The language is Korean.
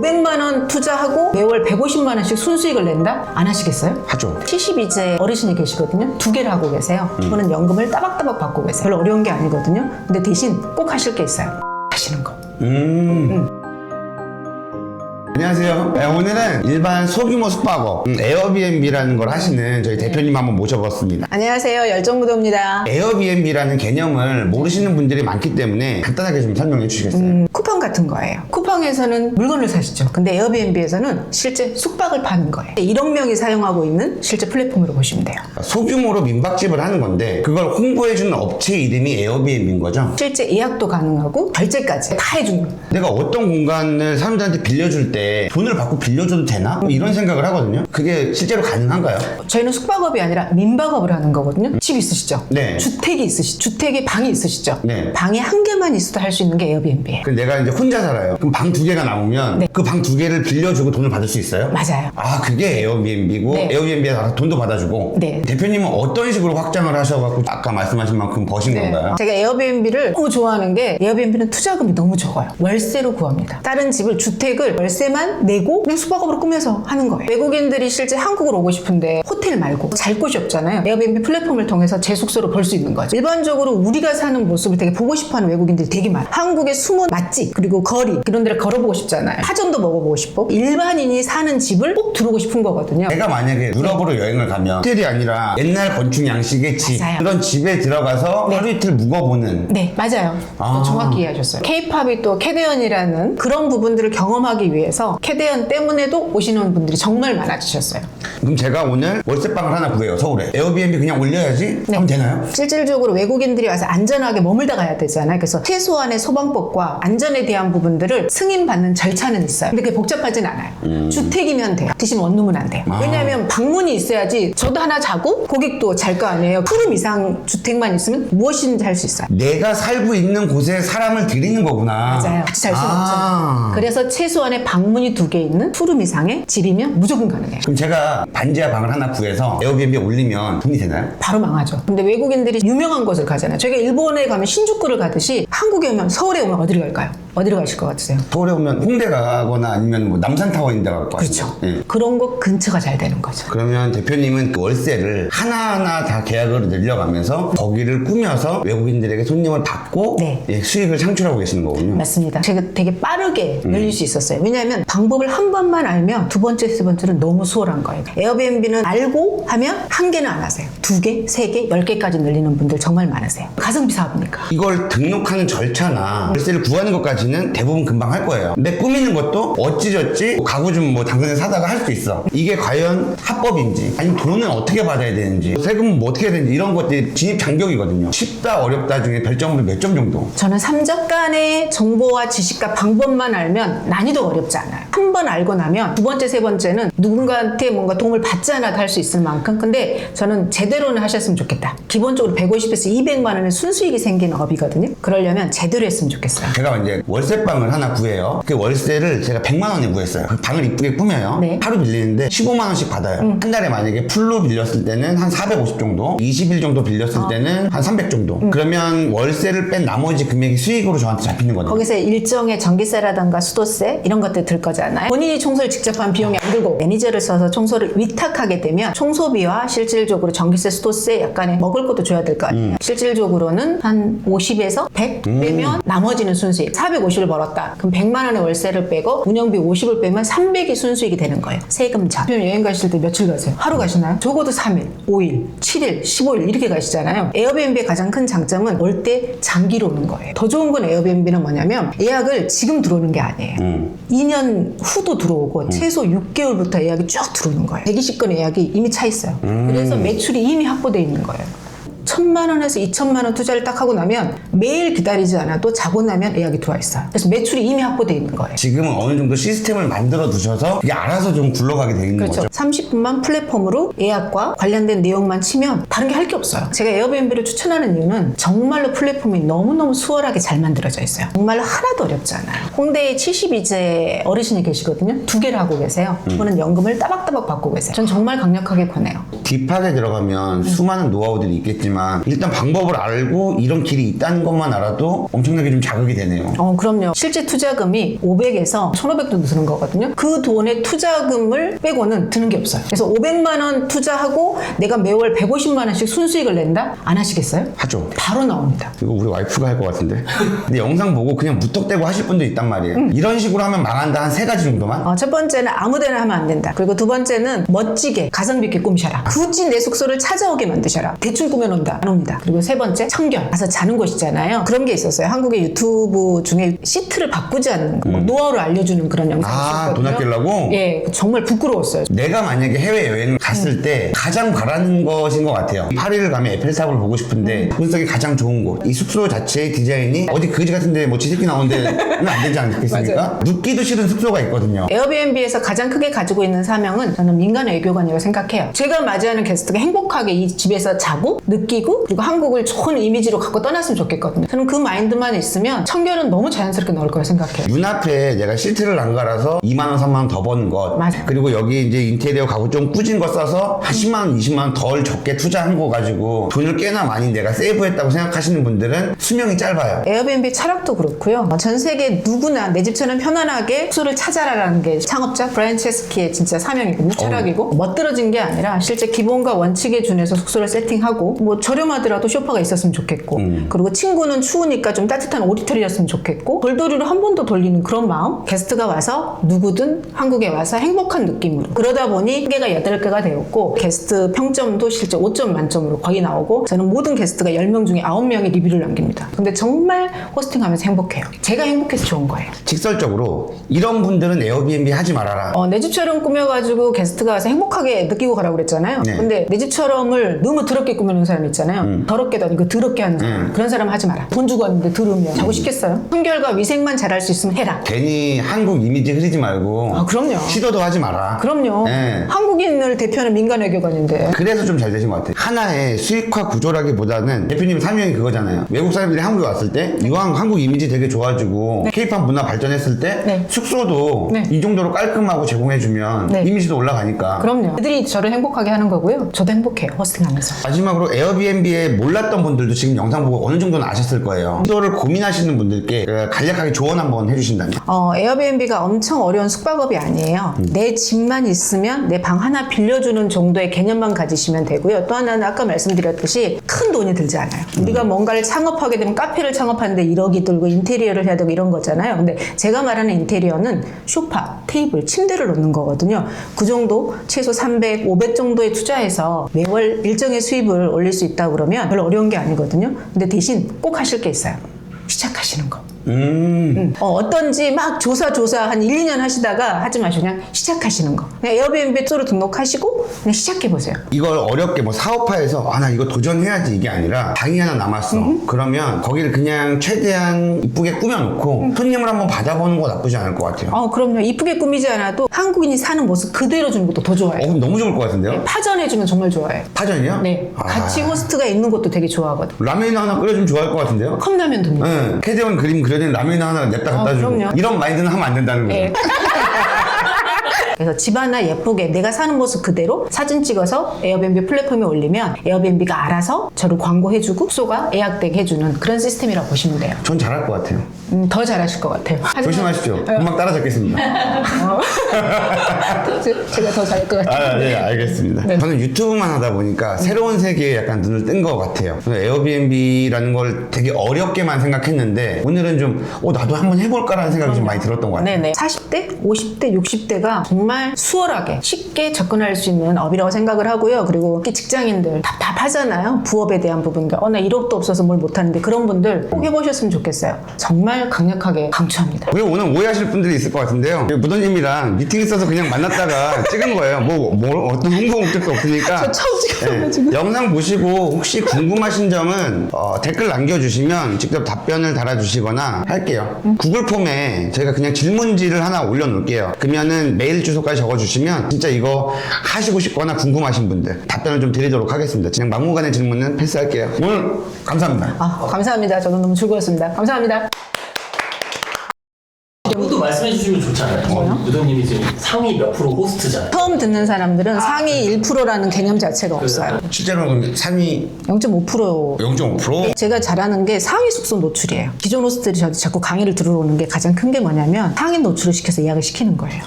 500만 원 투자하고 매월 150만 원씩 순수익을 낸다? 안 하시겠어요? 하죠. 72세 어르신이 계시거든요. 2개를 하고 계세요. 이분은 연금을 따박따박 받고 계세요. 별로 어려운 게 아니거든요. 근데 대신 꼭 하실 게 있어요. 하시는 거. 안녕하세요. 네, 오늘은 일반 소규모 숙박업 에어비앤비라는 걸 하시는 저희 대표님 한번 모셔봤습니다. 안녕하세요. 열정무도입니다. 에어비앤비라는 개념을 모르시는 분들이 많기 때문에 간단하게 좀 설명해 주시겠어요? 쿠팡 같은 거예요. 쿠팡에서는 물건을 사시죠. 근데 에어비앤비에서는 실제 숙박을 파는 거예요. 1억 명이 사용하고 있는 실제 플랫폼으로 보시면 돼요. 소규모로 민박집을 하는 건데 그걸 홍보해주는 업체 이름이 에어비앤비인 거죠? 실제 예약도 가능하고 결제까지 다 해주는 거예요. 내가 어떤 공간을 사람들한테 빌려줄 때 돈을 받고 빌려줘도 되나? 뭐 이런 생각을 하거든요. 그게 실제로 가능한가요? 저희는 숙박업이 아니라 민박업을 하는 거거든요. 집 있으시죠? 네. 주택이 있으시죠? 주택에 방이 있으시죠? 네. 방이 한 개만 있어도 할 수 있는 게 에어비앤비예요. 그럼 내가 이제 혼자 살아요. 그럼 방 2개가 남으면 네. 그 방 2개를 빌려주고 돈을 받을 수 있어요? 맞아요. 아, 그게 에어비앤비고 네. 에어비앤비에서 돈도 받아주고 네. 대표님은 어떤 식으로 확장을 하셔갖고 아까 말씀하신 만큼 버신 건가요? 제가 에어비앤비를 너무 좋아하는 게 에어비앤비는 투자금이 너무 적어요. 월세로 구합니다. 다른 집을 주택을 월세만 내고 그냥 숙박업으로 꾸며서 하는 거예요. 외국인들이 실제 한국으로 오고 싶은데 호텔 말고 잘 곳이 없잖아요. 에어비앤비 플랫폼을 통해서 제 숙소로 볼 수 있는 거죠. 일반적으로 우리가 사는 모습을 되게 보고 싶어하는 외국인들이 되게 많아요. 한국의 숨은 맛집 그리고 거리 이런 데를 걸어보고 싶잖아요. 파전도 먹어보고 싶고 일반인이 사는 집을 꼭 들어오고 싶은 거거든요. 내가 만약에 유럽으로 여행을 가면 호텔이 아니라 옛날 건축 양식의 집 맞아요. 그런 집에 들어가서 네. 하루 이틀 묵어보는 네, 맞아요. 아. 정확히 이해하셨어요. K-팝이 또 캐대언이라는 그런 부분들을 경험하기 위해서 캐대언 때문에도 오시는 분들이 정말 많아지셨어요. 그럼 제가 오늘 월세방을 하나 구해요. 서울에 에어비앤비 그냥 올려야지? 네. 하면 되나요? 실질적으로 외국인들이 와서 안전하게 머물다 가야 되잖아요. 그래서 최소한의 소방법과 안전에 대한 부분들을 승인받는 절차는 있어요. 근데 그게 복잡하진 않아요. 주택이면 돼요. 대신 원룸은 안 돼요. 아. 왜냐하면 방문이 있어야지 저도 하나 자고 고객도 잘 거 아니에요. 푸름 이상 주택만 있으면 무엇이든지 할 수 있어요. 내가 살고 있는 곳에 사람을 들이는 거구나. 맞아요. 같이 잘 수는 없잖아요. 그래서 최소한의 방문이 2개 있는 푸름 이상의 집이면 무조건 가능해요. 그럼 제가 반지하 방을 하나 구해서 에어비앤비에 올리면 돈이 되나요? 바로 망하죠. 근데 외국인들이 유명한 곳을 가잖아요. 저희가 일본에 가면 신주쿠를 가듯이 한국에 오면 서울에 오면 어디로 갈까요? 어디로 가실 것 같으세요? 서울에 오면 홍대 가거나 아니면 뭐 남산타워 있는 데 갈 것 같아요. 그렇죠. 예. 그런 거 근처가 잘 되는 거죠. 그러면 대표님은 그 월세를 하나하나 다 계약으로 늘려가면서 거기를 꾸며서 외국인들에게 손님을 받고 네. 예, 수익을 창출하고 계시는 거군요. 맞습니다. 제가 되게 빠르게 늘릴 수 있었어요. 왜냐하면 방법을 한 번만 알면 두 번째, 세 번째는 너무 수월한 거예요. 에어비앤비는 알고 하면 한 개는 안 하세요. 2개, 3개, 10개까지 늘리는 분들 정말 많으세요. 가성비 사업이니까. 이걸 등록하는 절차나 월세를 구하는 것까지는 대부분 금방 할 거예요. 근데 꾸미는 것도 어찌저찌 가구 좀 뭐 당근에 사다가 할 수 있어. 이게 과연 합법인지 아니면 돈은 어떻게 받아야 되는지 세금은 뭐 어떻게 해야 되는지 이런 것들이 진입 장벽이거든요. 쉽다 어렵다 중에 별점으로 몇 점 정도? 저는 삼적 간의 정보와 지식과 방법만 알면 난이도 어렵지 않아요. 한 번 알고 나면 두 번째, 세 번째는 누군가한테 뭔가 도움을 받지 않아도 할 수 있을 만큼 근데 저는 제대로는 하셨으면 좋겠다. 기본적으로 150에서 200만 원의 순수익이 생기는 업이거든요. 그러려면 제대로 했으면 좋겠어요. 제가 이제 월세방을 하나 구해요. 그 월세를 제가 100만 원에 구했어요. 그 방을 이쁘게 꾸며요. 네. 하루 빌리는데 15만 원씩 받아요. 한 달에 만약에 풀로 빌렸을 때는 한 450 정도, 20일 정도 빌렸을 때는 한 300 정도. 그러면 월세를 뺀 나머지 금액이 수익으로 저한테 잡히는 거죠. 거기서 일정의 전기세라든가 수도세 이런 것들 들 거잖아요. 본인이 청소를 직접 한 비용이 안 들고 매니저를 써서 청소를 위탁하게 되면 청소비와 실질적으로 전기세, 수도세 약간의 먹을 것도 줘야 될 거 아니에요. 실질적으로는 한 50에서 100 빼면 나머지는 순수익. 450을 벌었다. 그럼 100만 원의 월세를 빼고 운영비 50을 빼면 300이 순수익이 되는 거예요. 세금 전. 그럼 여행 가실 때 며칠 가세요? 하루 가시나요? 적어도 3일, 5일, 7일, 15일 이렇게 가시잖아요. 에어비앤비의 가장 큰 장점은 올 때 장기로 오는 거예요. 더 좋은 건 에어비앤비는 뭐냐면 예약을 지금 들어오는 게 아니에요. 2년 후도 들어오고 최소 6개월부터 예약이 쭉 들어오는 거예요. 120건 예약이 이미 차 있어요. 그래서 매출이 이미 확보되어 있는 거예요. 1,000만 원에서 2,000만 원 투자를 딱 하고 나면 매일 기다리지 않아도 자고 나면 예약이 들어와 있어요. 그래서 매출이 이미 확보되어 있는 거예요. 지금은 어느 정도 시스템을 만들어 두셔서 그게 알아서 좀 굴러가게 돼 있는 그렇죠. 거죠. 30분만 플랫폼으로 예약과 관련된 내용만 치면 다른 게 할 게 없어요. 제가 에어비앤비를 추천하는 이유는 정말로 플랫폼이 너무너무 수월하게 잘 만들어져 있어요. 정말로 하나도 어렵지 않아요. 홍대에 72세 어르신이 계시거든요. 2개를 하고 계세요. 그분은 연금을 따박따박 받고 계세요. 전 정말 강력하게 권해요. 딥하게 들어가면 수많은 노하우들이 있겠지만 하지만 일단 방법을 알고 이런 길이 있다는 것만 알아도 엄청나게 좀 자극이 되네요. 그럼요. 실제 투자금이 500에서 1,500 정도 드는 거거든요. 그 돈의 투자금을 빼고는 드는 게 없어요. 그래서 500만 원 투자하고 내가 매월 150만 원씩 순수익을 낸다? 안 하시겠어요? 하죠. 바로 나옵니다. 이거 우리 와이프가 할 것 같은데. 근데 영상 보고 그냥 무턱대고 하실 분도 있단 말이에요. 이런 식으로 하면 망한다 한 3가지 정도만? 첫 번째는 아무데나 하면 안 된다. 그리고 두 번째는 멋지게 가성비 있게 꾸미셔라. 굳이 내 숙소를 찾아오게 만드셔라. 대충 꾸며놓는다. 안 옵니다. 그리고 세 번째, 청결. 가서 자는 곳이잖아요. 그런 게 있었어요. 한국의 유튜브 중에 시트를 바꾸지 않는 거, 노하우를 알려주는 그런 영상이 있었거든요. 돈 아끼려고? 예, 정말 부끄러웠어요. 내가 만약에 해외여행을 갔을 때 가장 바라는 것인 것 같아요. 파리를 가면 에펠탑을 보고 싶은데 분석이 가장 좋은 곳. 이 숙소 자체의 디자인이 어디 그지 같은데 뭐 지새끼 나오는데는 안 되지 않겠습니까? 눕기도 싫은 숙소가 있거든요. 에어비앤비에서 가장 크게 가지고 있는 사명은 저는 민간 외교관이라고 생각해요. 제가 맞이하는 게스트가 행복하게 이 집에서 자고 느끼고 그리고 한국을 좋은 이미지로 갖고 떠났으면 좋겠거든요. 저는 그 마인드만 있으면 청결은 너무 자연스럽게 넣을 거라 생각해요. 눈앞에 내가 시트를 안 갈아서 2만 원, 3만 원 더 버는 것. 맞아. 그리고 여기 이제 인테리어 가구 좀 꾸진 거 써서 한 10만 원, 20만 원 덜 적게 투자한 거 가지고 돈을 꽤나 많이 내가 세이브했다고 생각하시는 분들은 수명이 짧아요. 에어비앤비 철학도 그렇고요. 전 세계 누구나 내 집처럼 편안하게 숙소를 찾아라라는 게 창업자 브라이언 체스키의 진짜 사명이고 철학이고 멋들어진 게 아니라 실제 기본과 원칙에 준해서 숙소를 세팅하고 뭐 저렴하더라도 쇼파가 있었으면 좋겠고 그리고 친구는 추우니까 좀 따뜻한 오디토리였으면 좋겠고 돌돌이로 한 번 더 돌리는 그런 마음. 게스트가 와서 누구든 한국에 와서 행복한 느낌으로 그러다 보니 1개가 8개가 되었고 게스트 평점도 실제 5점 만점으로 거의 나오고 저는 모든 게스트가 10명 중에 9명이 리뷰를 남깁니다. 근데 정말 호스팅하면서 행복해요. 제가 행복해서 좋은 거예요. 직설적으로 이런 분들은 에어비앤비 하지 말아라. 내 집처럼 꾸며가지고 게스트가 와서 행복하게 느끼고 가라고 그랬잖아요. 네. 근데 내 집처럼을 너무 더럽게 꾸며놓은 사람 있잖아요. 더럽게도 아니고 더럽게 하는 사람. 그런 사람 하지 마라. 돈 주고 왔는데 더러우면 자고 싶겠어요? 청결과 위생만 잘할 수 있으면 해라. 괜히 한국 이미지 흐리지 말고 그럼요. 시도도 하지 마라. 그럼요. 네. 한국인을 대표하는 민간 외교관인데. 그래서 좀 잘 되신 것 같아요. 하나의 수익화 구조라기보다는 대표님 사명이 그거잖아요. 외국 사람들이 한국에 왔을 때 이왕 한국 이미지 되게 좋아지고 케이팝 문화 발전했을 때 네. 숙소도 네. 이 정도로 깔끔하고 제공해주면 네. 이미지도 올라가니까. 그럼요. 애들이 저를 행복하게 하는 거고요. 저도 행복해요. 호스팅하면서. 마지막으로 에어비앤비에 몰랐던 분들도 지금 영상 보고 어느 정도는 아셨을 거예요. 시도를 고민하시는 분들께 간략하게 조언 한번 해주신다면. 에어비앤비가 엄청 어려운 숙박업이 아니에요. 내 집만 있으면 내 방 하나 빌려주는 정도의 개념만 가지시면 되고요. 또 하나는 아까 말씀드렸듯이 큰 돈이 들지 않아요. 우리가 뭔가를 창업하게 되면 카페를 창업하는데 1억이 들고 인테리어를 해야 되고 이런 거잖아요. 근데 제가 말하는 인테리어는 소파, 테이블, 침대를 놓는 거거든요. 그 정도 최소 300, 500 정도에 투자해서 매월 일정의 수입을 올릴 수 있다고 그러면 별로 어려운 게 아니거든요. 근데 대신 꼭 하실 게 있어요. 시작하시는 거. 어떤지 막 조사 한 1, 2년 하시다가 하지 마시고 그냥 시작하시는 거. 그냥 에어비앤비 쪽으로 등록하시고 그냥 시작해보세요. 이걸 어렵게 뭐 사업화해서 나 이거 도전해야지 이게 아니라 방이 하나 남았어. 그러면 거기를 그냥 최대한 이쁘게 꾸며놓고 손님을 한번 받아보는 거 나쁘지 않을 것 같아요. 그럼요. 이쁘게 꾸미지 않아도 한국인이 사는 모습 그대로 주는 것도 더 좋아요. 그럼 너무 좋을 것 같은데요? 파전해주면 정말 좋아해요. 파전이요? 네. 같이 호스트가 있는 것도 되게 좋아하거든요. 라면이나 하나 끓여주면 좋아할 것 같은데요? 컵라면 돕니다. 네. 캐대원 그림 그려진 라면이나 하나 냅다 갖다 주고. 그럼요. 이런 마인드는 하면 안 된다는 거예요. 네. 그래서 집 하나 예쁘게 내가 사는 모습 그대로 사진 찍어서 에어비앤비 플랫폼에 올리면 에어비앤비가 알아서 저를 광고해주고 숙소가 예약되게 해주는 그런 시스템이라고 보시면 돼요. 전 잘할 것 같아요. 더 잘하실 것 같아요. 조심하십시오. 금방 따라잡겠습니다. 제가 더 잘할 것 같아요. 네, 알겠습니다. 네. 저는 유튜브만 하다 보니까 새로운 세계에 약간 눈을 뜬 것 같아요. 에어비앤비라는 걸 되게 어렵게만 생각했는데 오늘은 좀 나도 한번 해볼까라는 생각이 좀 많이 들었던 것 같아요. 네네. 40대, 50대, 60대가 정말 수월하게 쉽게 접근할 수 있는 업이라고 생각을 하고요. 그리고 특히 직장인들 답답하잖아요. 부업에 대한 부분들. 나 1억도 없어서 뭘 못하는데 그런 분들 꼭 해보셨으면 좋겠어요. 정말 강력하게 강추합니다. 그리고 오늘 오해하실 분들이 있을 것 같은데요. 무도님이랑 미팅 있어서 그냥 만났다가 찍은 거예요. 어떤 홍보 목적도 없으니까. 저 처음 찍어가지고. 영상 보시고 혹시 궁금하신 점은 댓글 남겨주시면 직접 답변을 달아주시거나 할게요. 구글 폼에 저희가 그냥 질문지를 하나 올려놓을게요. 그러면은 메일 주소까지 적어주시면 진짜 이거 하시고 싶거나 궁금하신 분들 답변을 좀 드리도록 하겠습니다. 그냥 막무가내 질문은 패스할게요. 오늘 감사합니다. 감사합니다. 저도 너무 즐거웠습니다. 감사합니다. 그것도 말씀해 주시면 좋잖아요. 뭐요? 유도님이 지금 상위 몇 프로 호스트잖아요. 처음 듣는 사람들은 상위 1%라는 개념 자체가 없어요. 실제로는 그럼 상위 0.5%. 0.5%? 제가 잘하는 게 상위 숙소 노출이에요. 기존 호스트들이 저한테 자꾸 강의를 들어오는 게 가장 큰 게 뭐냐면 상위 노출을 시켜서 예약을 시키는 거예요.